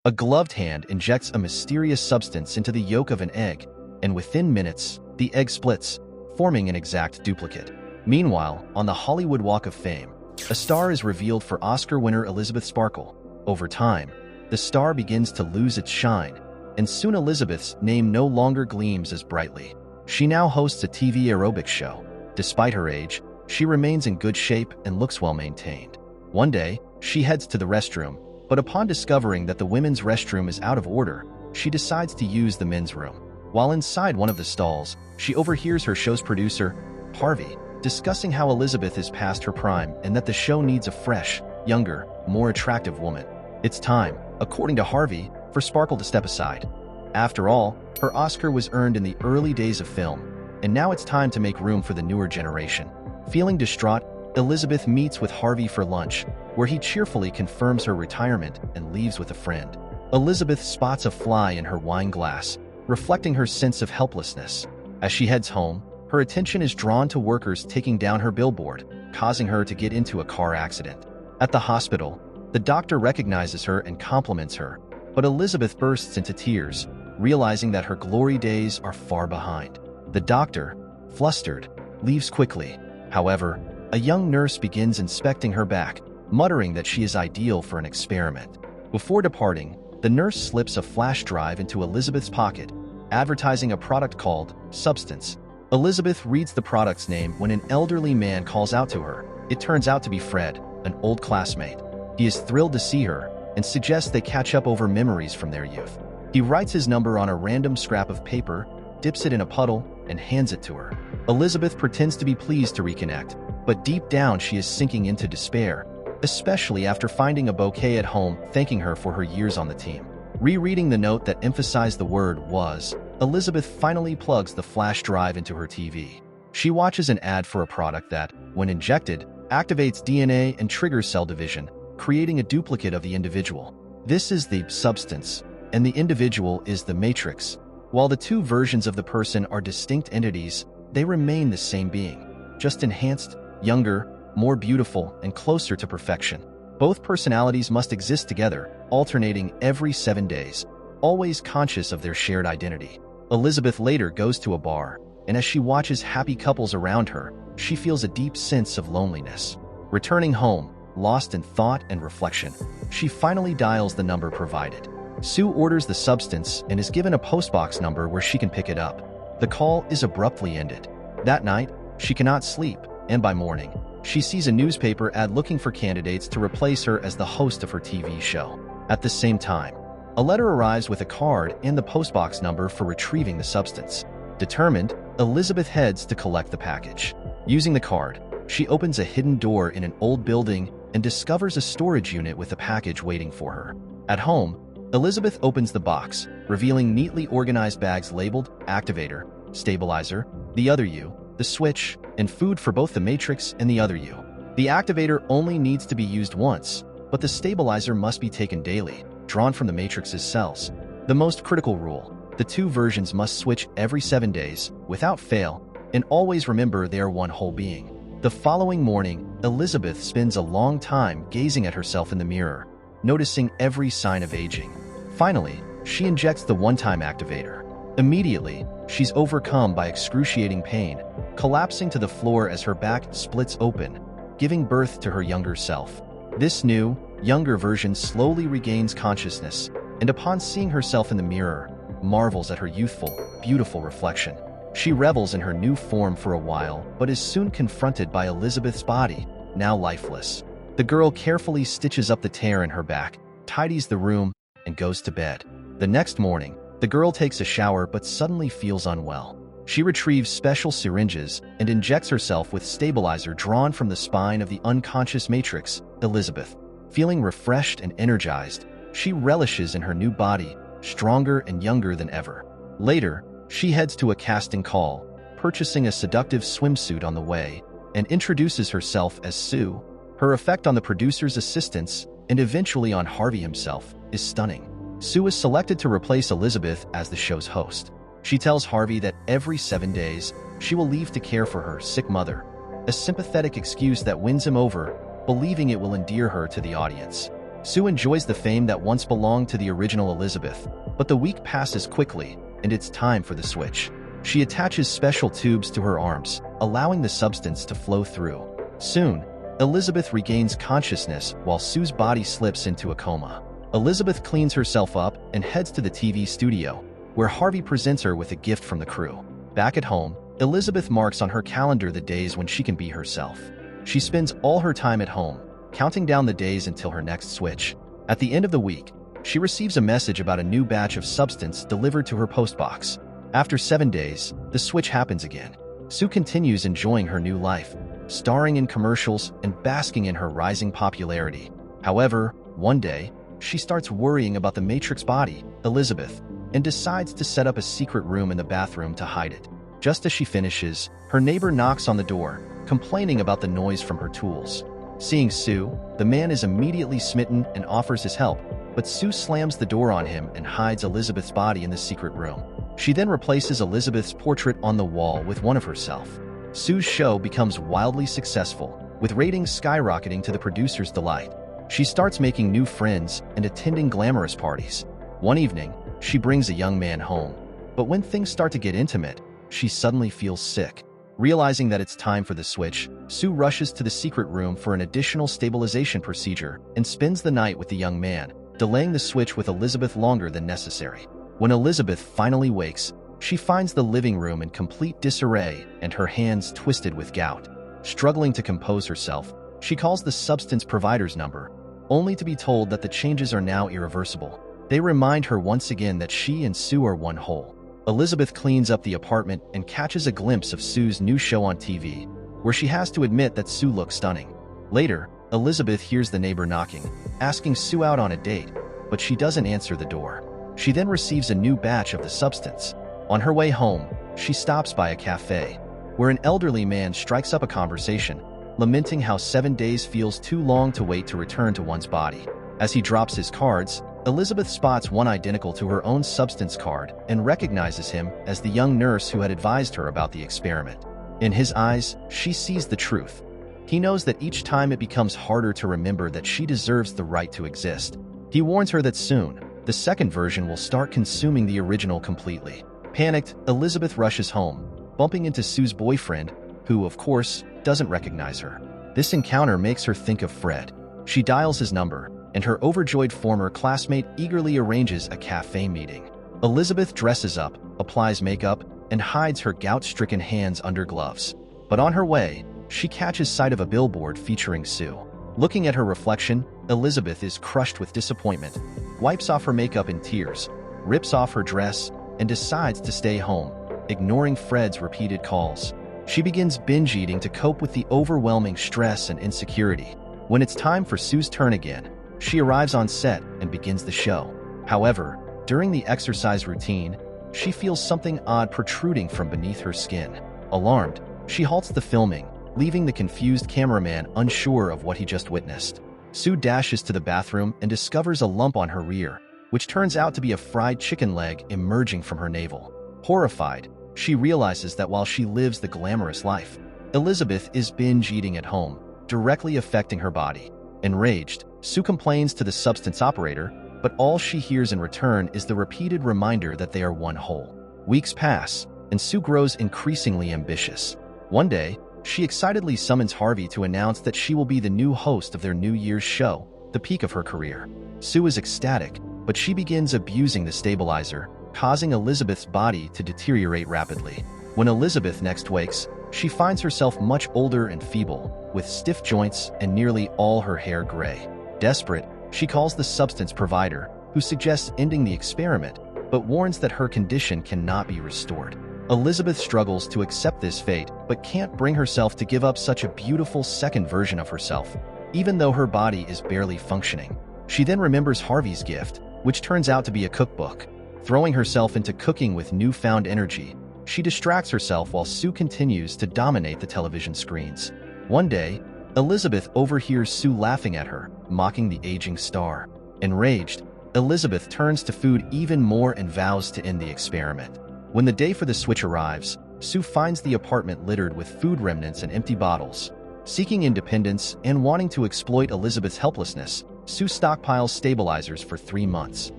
A gloved hand injects a mysterious substance into the yolk of an egg, and within minutes, the egg splits, forming an exact duplicate. Meanwhile, on the Hollywood Walk of Fame, a star is revealed for Oscar winner Elizabeth Sparkle. Over time, the star begins to lose its shine, and soon Elizabeth's name no longer gleams as brightly. She now hosts a TV aerobics show. Despite her age, she remains in good shape and looks well maintained. One day, she heads to the restroom, but upon discovering that the women's restroom is out of order, she decides to use the men's room. While inside one of the stalls, she overhears her show's producer, Harvey, discussing how Elizabeth is past her prime and that the show needs a fresh, younger, more attractive woman. It's time, according to Harvey, for Sparkle to step aside. After all, her Oscar was earned in the early days of film, and now it's time to make room for the newer generation. Feeling distraught, Elizabeth meets with Harvey for lunch, where he cheerfully confirms her retirement and leaves with a friend. Elizabeth spots a fly in her wine glass, reflecting her sense of helplessness. As she heads home, her attention is drawn to workers taking down her billboard, causing her to get into a car accident. At the hospital, the doctor recognizes her and compliments her, but Elizabeth bursts into tears, realizing that her glory days are far behind. The doctor, flustered, leaves quickly. However, a young nurse begins inspecting her back, muttering that she is ideal for an experiment. Before departing, the nurse slips a flash drive into Elizabeth's pocket, advertising a product called Substance. Elizabeth reads the product's name when an elderly man calls out to her. It turns out to be Fred, an old classmate. He is thrilled to see her and suggests they catch up over memories from their youth. He writes his number on a random scrap of paper, dips it in a puddle, and hands it to her. Elizabeth pretends to be pleased to reconnect, but deep down she is sinking into despair, especially after finding a bouquet at home thanking her for her years on the team. Rereading the note that emphasized the word "was," Elizabeth finally plugs the flash drive into her TV. She watches an ad for a product that, when injected, activates DNA and triggers cell division, creating a duplicate of the individual. This is the substance, and the individual is the matrix. While the two versions of the person are distinct entities, they remain the same being, just enhanced, younger, more beautiful, and closer to perfection. Both personalities must exist together, alternating every 7 days, always conscious of their shared identity. Elizabeth later goes to a bar, and as she watches happy couples around her, she feels a deep sense of loneliness. Returning home, lost in thought and reflection, she finally dials the number provided. Sue orders the substance and is given a postbox number where she can pick it up. The call is abruptly ended. That night, she cannot sleep, and by morning, she sees a newspaper ad looking for candidates to replace her as the host of her TV show. At the same time, a letter arrives with a card and the postbox number for retrieving the substance. Determined, Elizabeth heads to collect the package. Using the card, she opens a hidden door in an old building and discovers a storage unit with a package waiting for her. At home, Elizabeth opens the box, revealing neatly organized bags labeled Activator, Stabilizer, the Other You, the Switch, and food for both the Matrix and the Other You. The Activator only needs to be used once, but the Stabilizer must be taken daily, drawn from the Matrix's cells. The most critical rule: the two versions must switch every 7 days, without fail, and always remember they are one whole being. The following morning, Elizabeth spends a long time gazing at herself in the mirror, noticing every sign of aging. Finally, she injects the one-time activator. Immediately, she's overcome by excruciating pain, collapsing to the floor as her back splits open, giving birth to her younger self. This new, younger version slowly regains consciousness, and upon seeing herself in the mirror, marvels at her youthful, beautiful reflection. She revels in her new form for a while, but is soon confronted by Elizabeth's body, now lifeless. The girl carefully stitches up the tear in her back, tidies the room, and goes to bed. The next morning, the girl takes a shower but suddenly feels unwell. She retrieves special syringes and injects herself with stabilizer drawn from the spine of the unconscious Matrix, Elizabeth. Feeling refreshed and energized, she relishes in her new body, stronger and younger than ever. Later, she heads to a casting call, purchasing a seductive swimsuit on the way, and introduces herself as Sue. Her effect on the producer's assistants, and eventually on Harvey himself, is stunning. Sue is selected to replace Elizabeth as the show's host. She tells Harvey that every 7 days, she will leave to care for her sick mother, a sympathetic excuse that wins him over, believing it will endear her to the audience. Sue enjoys the fame that once belonged to the original Elizabeth, but the week passes quickly, and it's time for the switch. She attaches special tubes to her arms, allowing the substance to flow through. Soon, Elizabeth regains consciousness while Sue's body slips into a coma. Elizabeth cleans herself up and heads to the TV studio, where Harvey presents her with a gift from the crew. Back at home, Elizabeth marks on her calendar the days when she can be herself. She spends all her time at home, counting down the days until her next switch. At the end of the week, she receives a message about a new batch of substance delivered to her postbox. After 7 days, the switch happens again. Sue continues enjoying her new life, starring in commercials and basking in her rising popularity. However, one day, she starts worrying about the Matrix body, Elizabeth, and decides to set up a secret room in the bathroom to hide it. Just as she finishes, her neighbor knocks on the door, complaining about the noise from her tools. Seeing Sue, the man is immediately smitten and offers his help, but Sue slams the door on him and hides Elizabeth's body in the secret room. She then replaces Elizabeth's portrait on the wall with one of herself. Sue's show becomes wildly successful, with ratings skyrocketing to the producer's delight. She starts making new friends and attending glamorous parties. One evening, she brings a young man home. But when things start to get intimate, she suddenly feels sick. Realizing that it's time for the switch, Sue rushes to the secret room for an additional stabilization procedure and spends the night with the young man, delaying the switch with Elizabeth longer than necessary. When Elizabeth finally wakes, she finds the living room in complete disarray and her hands twisted with gout. Struggling to compose herself, she calls the substance provider's number, only to be told that the changes are now irreversible. They remind her once again that she and Sue are one whole. Elizabeth cleans up the apartment and catches a glimpse of Sue's new show on TV, where she has to admit that Sue looks stunning. Later, Elizabeth hears the neighbor knocking, asking Sue out on a date, but she doesn't answer the door. She then receives a new batch of the substance. On her way home, she stops by a cafe, where an elderly man strikes up a conversation, lamenting how 7 days feels too long to wait to return to one's body. As he drops his cards, Elizabeth spots one identical to her own substance card and recognizes him as the young nurse who had advised her about the experiment. In his eyes, she sees the truth. He knows that each time it becomes harder to remember that she deserves the right to exist. He warns her that soon, the second version will start consuming the original completely. Panicked, Elizabeth rushes home, bumping into Sue's boyfriend, who, of course, doesn't recognize her. This encounter makes her think of Fred. She dials his number, and her overjoyed former classmate eagerly arranges a cafe meeting. Elizabeth dresses up, applies makeup, and hides her gout-stricken hands under gloves. But on her way, she catches sight of a billboard featuring Sue. Looking at her reflection, Elizabeth is crushed with disappointment, wipes off her makeup in tears, rips off her dress, and decides to stay home, ignoring Fred's repeated calls. She begins binge eating to cope with the overwhelming stress and insecurity. When it's time for Sue's turn again, she arrives on set and begins the show. However, during the exercise routine, she feels something odd protruding from beneath her skin. Alarmed, she halts the filming, leaving the confused cameraman unsure of what he just witnessed. Sue dashes to the bathroom and discovers a lump on her rear, which turns out to be a fried chicken leg emerging from her navel. Horrified, she realizes that while she lives the glamorous life, Elizabeth is binge eating at home, directly affecting her body. Enraged, Sue complains to the substance operator, but all she hears in return is the repeated reminder that they are one whole. Weeks pass, and Sue grows increasingly ambitious. One day, she excitedly summons Harvey to announce that she will be the new host of their New Year's show, the peak of her career. Sue is ecstatic, but she begins abusing the stabilizer, causing Elizabeth's body to deteriorate rapidly. When Elizabeth next wakes, she finds herself much older and feeble, with stiff joints and nearly all her hair gray. Desperate, she calls the substance provider, who suggests ending the experiment, but warns that her condition cannot be restored. Elizabeth struggles to accept this fate, but can't bring herself to give up such a beautiful second version of herself, even though her body is barely functioning. She then remembers Harvey's gift, which turns out to be a cookbook. Throwing herself into cooking with newfound energy, she distracts herself while Sue continues to dominate the television screens. One day, Elizabeth overhears Sue laughing at her, mocking the aging star. Enraged, Elizabeth turns to food even more and vows to end the experiment. When the day for the switch arrives, Sue finds the apartment littered with food remnants and empty bottles. Seeking independence and wanting to exploit Elizabeth's helplessness, Sue stockpiles stabilizers for 3 months.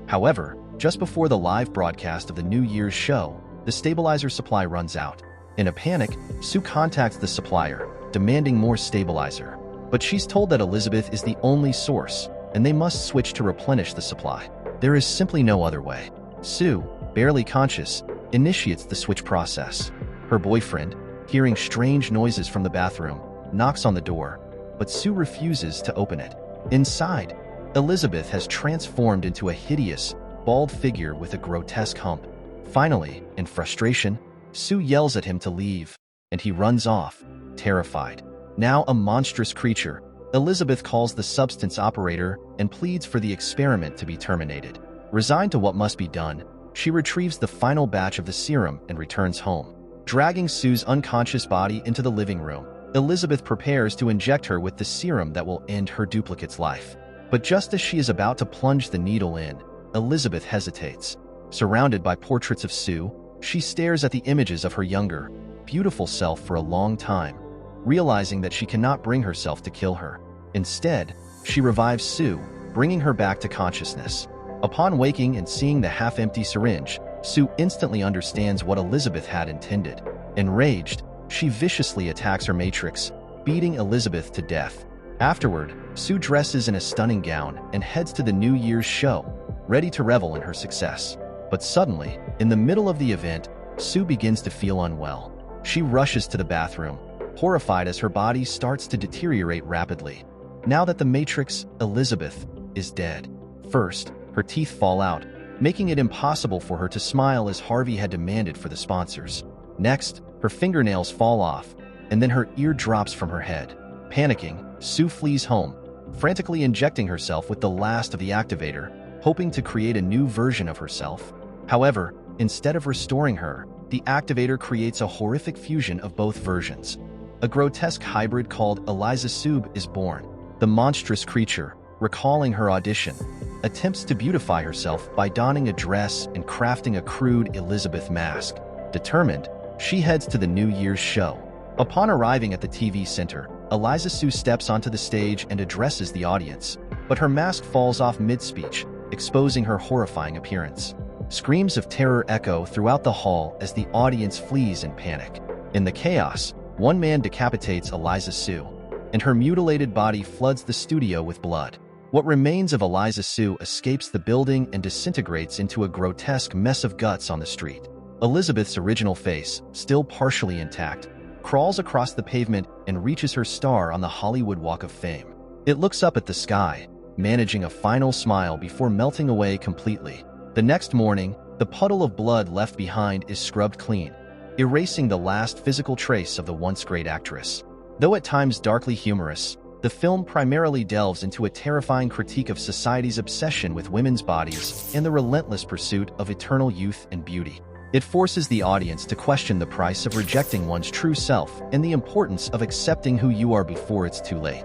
However, just before the live broadcast of the New Year's show, the stabilizer supply runs out. In a panic, Sue contacts the supplier, demanding more stabilizer. But she's told that Elizabeth is the only source, and they must switch to replenish the supply. There is simply no other way. Sue, barely conscious, initiates the switch process. Her boyfriend, hearing strange noises from the bathroom, knocks on the door, but Sue refuses to open it. Inside, Elizabeth has transformed into a hideous, bald figure with a grotesque hump. Finally, in frustration, Sue yells at him to leave, and he runs off, terrified. Now a monstrous creature, Elizabeth calls the substance operator and pleads for the experiment to be terminated. Resigned to what must be done, she retrieves the final batch of the serum and returns home. Dragging Sue's unconscious body into the living room, Elizabeth prepares to inject her with the serum that will end her duplicate's life. But just as she is about to plunge the needle in, Elizabeth hesitates. Surrounded by portraits of Sue, she stares at the images of her younger, beautiful self for a long time, realizing that she cannot bring herself to kill her. Instead, she revives Sue, bringing her back to consciousness. Upon waking and seeing the half-empty syringe, Sue instantly understands what Elizabeth had intended. Enraged, she viciously attacks her matrix, beating Elizabeth to death. Afterward, Sue dresses in a stunning gown and heads to the New Year's show, ready to revel in her success. But suddenly, in the middle of the event, Sue begins to feel unwell. She rushes to the bathroom, horrified as her body starts to deteriorate rapidly. Now that the Matrix, Elizabeth, is dead. First, her teeth fall out, making it impossible for her to smile as Harvey had demanded for the sponsors. Next, her fingernails fall off, and then her ear drops from her head. Panicking, Sue flees home, frantically injecting herself with the last of the activator, hoping to create a new version of herself. However, instead of restoring her, the activator creates a horrific fusion of both versions. A grotesque hybrid called Eliza Sube is born. The monstrous creature, recalling her audition, attempts to beautify herself by donning a dress and crafting a crude Elizabeth mask. Determined, she heads to the New Year's show. Upon arriving at the TV center, Eliza Sue steps onto the stage and addresses the audience, but her mask falls off mid-speech, exposing her horrifying appearance. Screams of terror echo throughout the hall as the audience flees in panic. In the chaos, one man decapitates Eliza Sue, and her mutilated body floods the studio with blood. What remains of Eliza Sue escapes the building and disintegrates into a grotesque mess of guts on the street. Elizabeth's original face, still partially intact, crawls across the pavement and reaches her star on the Hollywood Walk of Fame. It looks up at the sky, managing a final smile before melting away completely. The next morning, the puddle of blood left behind is scrubbed clean, erasing the last physical trace of the once great actress. Though at times darkly humorous, the film primarily delves into a terrifying critique of society's obsession with women's bodies and the relentless pursuit of eternal youth and beauty. It forces the audience to question the price of rejecting one's true self and the importance of accepting who you are before it's too late.